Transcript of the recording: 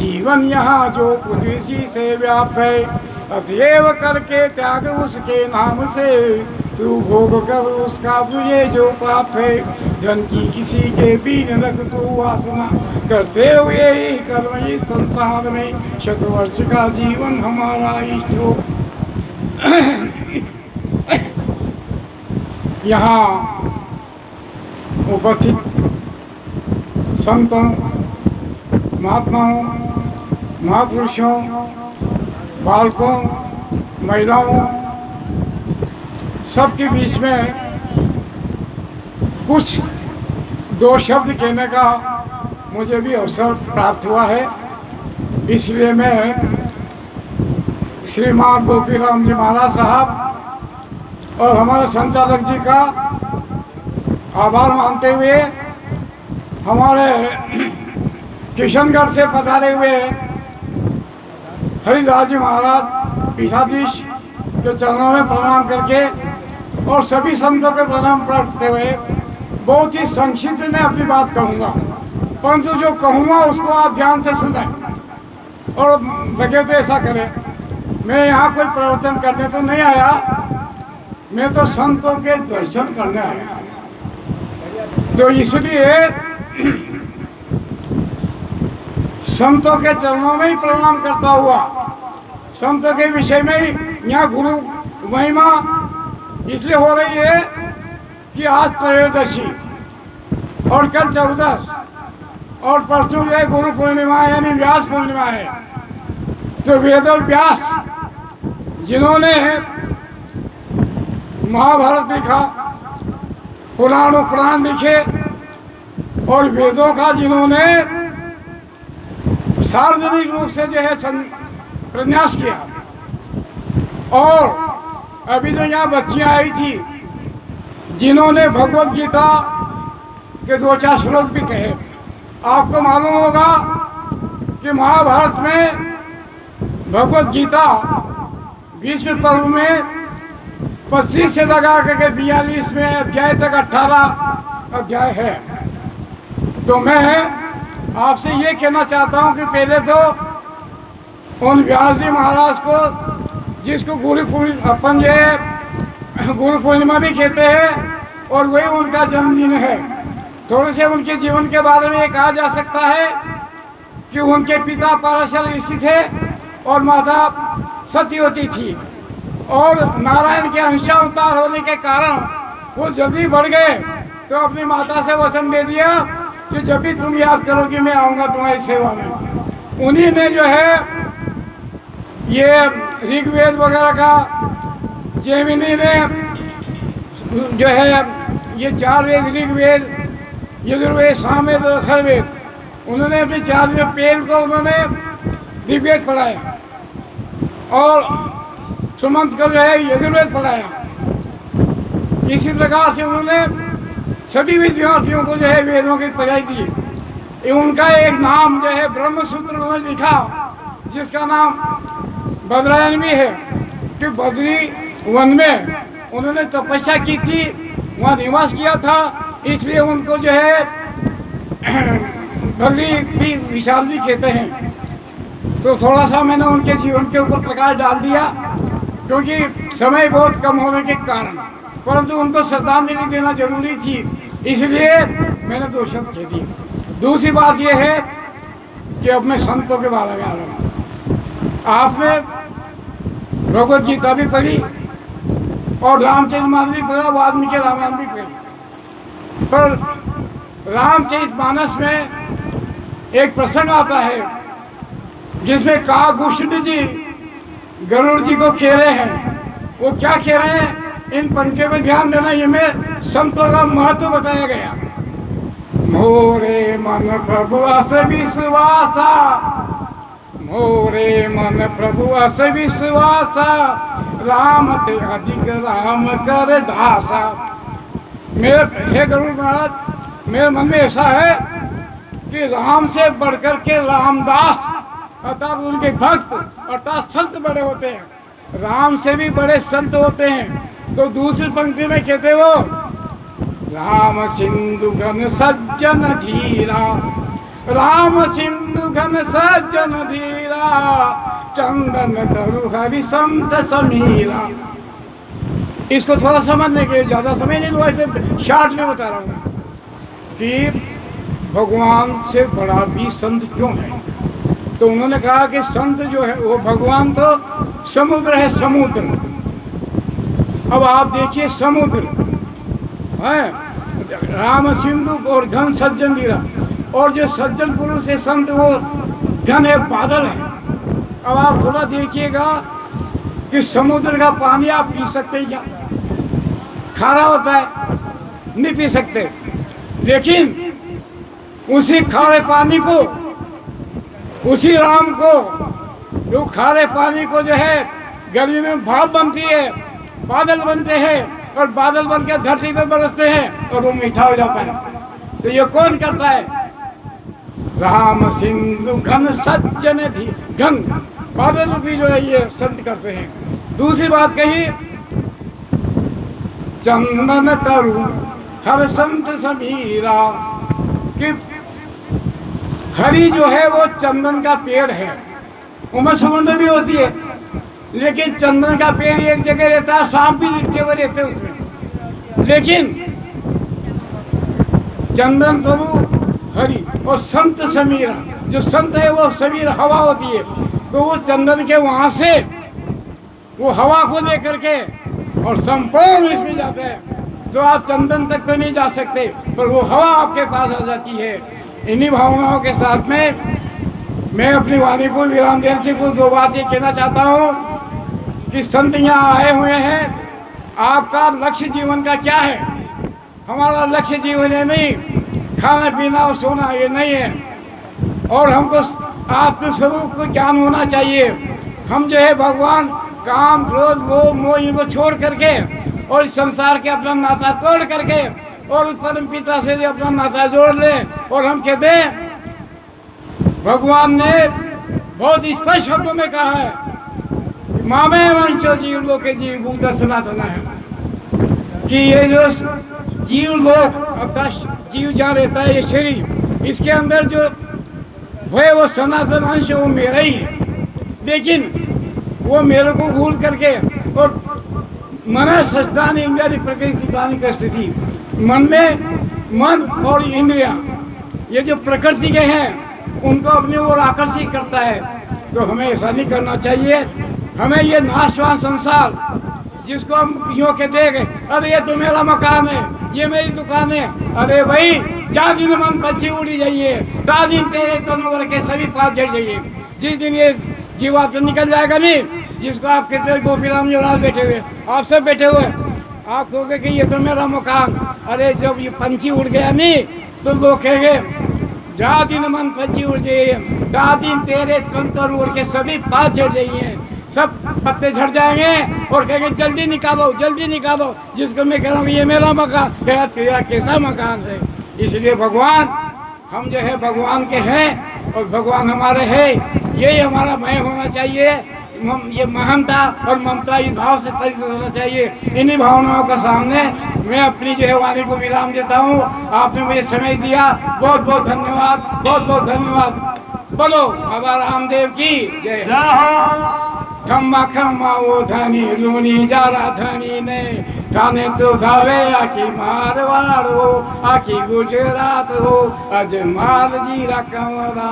जीवन यहाँ जो कुछ इसी से व्याप्त है, अतएव करके त्याग उसके नाम से, तू भोग कर उसका तुझे जो प्राप्त है। धन की किसी के भी न रख तू वासना, करते हुए ही कर्म इस संसार में, शतवर्ष का जीवन हमारा इष्ट हो। यहाँ उपस्थित संतों, महात्माओं, महापुरुषों, बालकों, महिलाओं, सबके बीच में कुछ दो शब्द कहने का मुझे भी अवसर प्राप्त हुआ है। इसलिए मैं श्रीमान गोपीराम जी महाराज साहब और हमारे संचालक जी का आभार मानते हुए, हमारे किशनगढ़ से पधारे हुए हरिदास जी महाराज पीठाधीश के चरणों में प्रणाम करके और सभी संतों के प्रणाम करते हुए बहुत ही संक्षिप्त में अपनी बात कहूँगा, परंतु जो कहूँगा उसको आप ध्यान से सुनें और लगे तो ऐसा करें। मैं यहाँ कोई प्रवचन करने तो नहीं आया, मैं तो संतों के दर्शन करने आया। तो इसलिए संतों के चरणों में ही प्रणाम करता हुआ, संतों के विषय में ही यहाँ गुरु महिमा इसलिए हो रही है कि आज त्रयोदशी और कल 14 और परसों जो है गुरु पूर्णिमा है, यानी व्यास पूर्णिमा है। तो वेद व्यास जिन्होंने महाभारत लिखा, पुराण लिखे और वेदों का जिन्होंने सार्वजनिक रूप से जो है प्रन्यास किया, और अभी जो यहाँ बच्चियाँ आई थी जिन्होंने भगवत गीता के 2-4 श्लोक भी कहे। आपको मालूम होगा कि महाभारत में भगवत गीता 20वें पर्व में 25 से लगा करके 42 में अध्याय तक 18 अध्याय है। तो मैं आपसे ये कहना चाहता हूँ कि पहले तो उन व्यास जी महाराज को, जिसको गुरु पूर्णिमा भी कहते हैं और वही उनका जन्मदिन है, थोड़े से उनके जीवन के बारे में ये कहा जा सकता है कि उनके पिता पराशर ऋषि थे और माता सत्यवती थी, और नारायण के अंशावतार होने के कारण वो जल्दी बढ़ गए। तो अपनी माता से वचन दे दिया कि जब भी तुम याद करोगे मैं आऊँगा तुम्हारी सेवा में। उन्हीं ने जो है ये ऋग्वेद वगैरह का, जैमिनी ने जो है ये 4 वेद, ऋग्वेद, यजुर्वेद, सामवेद और अथर्ववेद, उन्होंने अपनी 4 पेड़ को उन्होंने ऋग्वेद पढ़ाया और सुमंत को जो है यजुर्वेद पढ़ाया। इसी प्रकार से उन्होंने सभी विद्यार्थियों को जो है वेदों की पढ़ाई दी। उनका एक नाम जो है ब्रह्मसूत्र उन्होंने लिखा, जिसका नाम बद्रायन भी है, कि बद्री वन में उन्होंने तपस्या की थी, वहाँ निवास किया था, इसलिए उनको जो है बद्री भी विशाल भी कहते हैं। तो थोड़ा सा मैंने उनके जीवन के ऊपर प्रकाश डाल दिया, क्योंकि समय बहुत कम होने के कारण, परंतु उनको श्रद्धांजलि देना जरूरी थी, इसलिए मैंने 2 शब्द कह दिए। दूसरी बात यह है कि अब मैं संतों के बारे में आ रहा हूँ। आपने भगवत गीता भी पढ़ी और रामचरितमानस भी पढ़ा, वाल्मीकि रामायण भी पढ़ी, पर रामचरितमानस में एक प्रसंग आता है जिसमें काकभूषण जी गरुड़ जी को कह रहे हैं। वो क्या कह रहे हैं, इन पंक्तियों में ध्यान देना, ये में संतों का महत्व बताया गया। मोरे मन प्रभु अस विश्वासा, मोरे मन प्रभु अस विश्वासा, राम ते अधिक राम कर दासा। मेरे हे गरुड़ महाराज, मेरे मन में ऐसा है कि राम से बढ़कर के रामदास अर्थात उनके भक्त अर्थात संत बड़े होते हैं, राम से भी बड़े संत होते हैं। तो दूसरी पंक्ति में कहते वो, राम सिंधु घन सज्जन धीरा, राम सिंधु घन सज्जन धीरा, चंदन तरु हरि संत समीरा। इसको थोड़ा समझने के ज्यादा समय नहीं लूँ, ऐसे शॉर्ट में बता रहा हूँ कि भगवान से बड़ा भी संत क्यों है। तो उन्होंने कहा कि संत जो है वो भगवान तो समुद्र है, समुद्र। अब आप देखिए समुद्र है, राम सिंधु और घन सज्जन धीरा, और जो सज्जन पुरुष है संत वो घन है, बादल है। अब आप थोड़ा देखिएगा कि समुद्र का पानी आप पी सकते हैं क्या? खारा होता है, नहीं पी सकते। लेकिन उसी खारे पानी को, उसी राम को, जो खारे पानी को जो है गर्मी में भाप बनती है, बादल बनते हैं और बादल बन के धरती पर बरसते हैं और वो मीठा हो जाता है। तो ये कौन करता है? राम सिंधु घन सज्जन धी, घन बादल रूपी जो है ये संत करते हैं। दूसरी बात कही, चंदन तरु हर संत समीरा, कि हरी जो है वो चंदन का पेड़ है, उमस समुद्र भी होती है, लेकिन चंदन का पेड़ एक जगह रहता है, सांप भी लिपटे हुए रहते हैं उसमें। लेकिन चंदन तरु हरी और संत समीरा, जो संत है वो समीर हवा होती है, तो वो चंदन के वहां से वो हवा को लेकर के और संपूर्ण इसमें जाता है। तो आप चंदन तक तो नहीं जा सकते, पर वो हवा आपके पास आ जाती है। इन्हीं भावनाओं के साथ में मैं अपनी वाणी को विराम देने से कुछ दो बात ये कहना चाहता हूँ कि संत यहाँ आए हुए हैं, आपका लक्ष्य जीवन का क्या है? हमारा लक्ष्य जीवन है नहीं खाना पीना और सोना, ये नहीं है। और हमको आत्मस्वरूप को ज्ञान होना चाहिए। हम जो है भगवान काम क्रोध लोभ मोह इनको छोड़ करके और इस संसार के अपना नाता तोड़ करके और उस परम पिता से जो अपना नाता जोड़ ले। और हम कहते हैं, भगवान ने बहुत स्पष्ट शब्दों में कहा है, मामे वंशो जीव लोक के जीव भूत सनातना है, कि ये जो जीव लोक अर्थात जीव जहाँ रहता है ये शरीर, इसके अंदर जो है वो सनातन अंश वो मेरा ही है। लेकिन वो मेरे को भूल करके और मन सष्टानी इंद्रियानी प्रकृति का स्थिति, मन में मन और इंद्रियां ये जो प्रकृति के हैं उनको अपनी ओर आकर्षित करता है। तो हमें ऐसा नहीं करना चाहिए। हमें ये नाशवान संसार जिसको हम यूँ कहते हैं, अरे ये तो मेरा मकान है, ये मेरी दुकान है, अरे भाई जा दिन मन पक्षी उड़ी जाइए, ता दिन तेरे तनवर के सभी पास जड़ जाइए। जिस दिन ये जीवा तो निकल जाएगा नहीं, जिसको आप कहते हैं गोपीराम युवराज बैठे हुए, आप सब बैठे हुए, आप कहोगे कि ये तो मेरा मकान, अरे जब ये पंछी उड़ गया नहीं तो लोग कहेंगे जा दिन मन पंछी उड़ जाइए, ता दिन तेरे तंतर उड़ के सभी पास झड़ जाइए, सब पत्ते झड़ जाएंगे और कहेंगे जल्दी निकालो जल्दी निकालो। जिसको मैं कह रहा हूँ ये मेरा मकान, कह तेरा कैसा मकान है। इसलिए भगवान हम जो है भगवान के हैं और भगवान हमारे हैं, यही हमारा मैं होना चाहिए। ये महमता और ममता इस भाव से परिचित होना चाहिए। इन्हीं भावनाओं का सामने मैं अपनी जो है वाणी को विराम देता हूँ। आपने मुझे समय दिया, बहुत बहुत धन्यवाद, बहुत बहुत धन्यवाद। बोलो बाबा रामदेव की जय। खम्मा खम्मा वो धनी लूनी जारा धनी ने खाने तो भावे आखी मारवाड़ हो आखी गुजरात हो अजमाल जीरा कंवरा।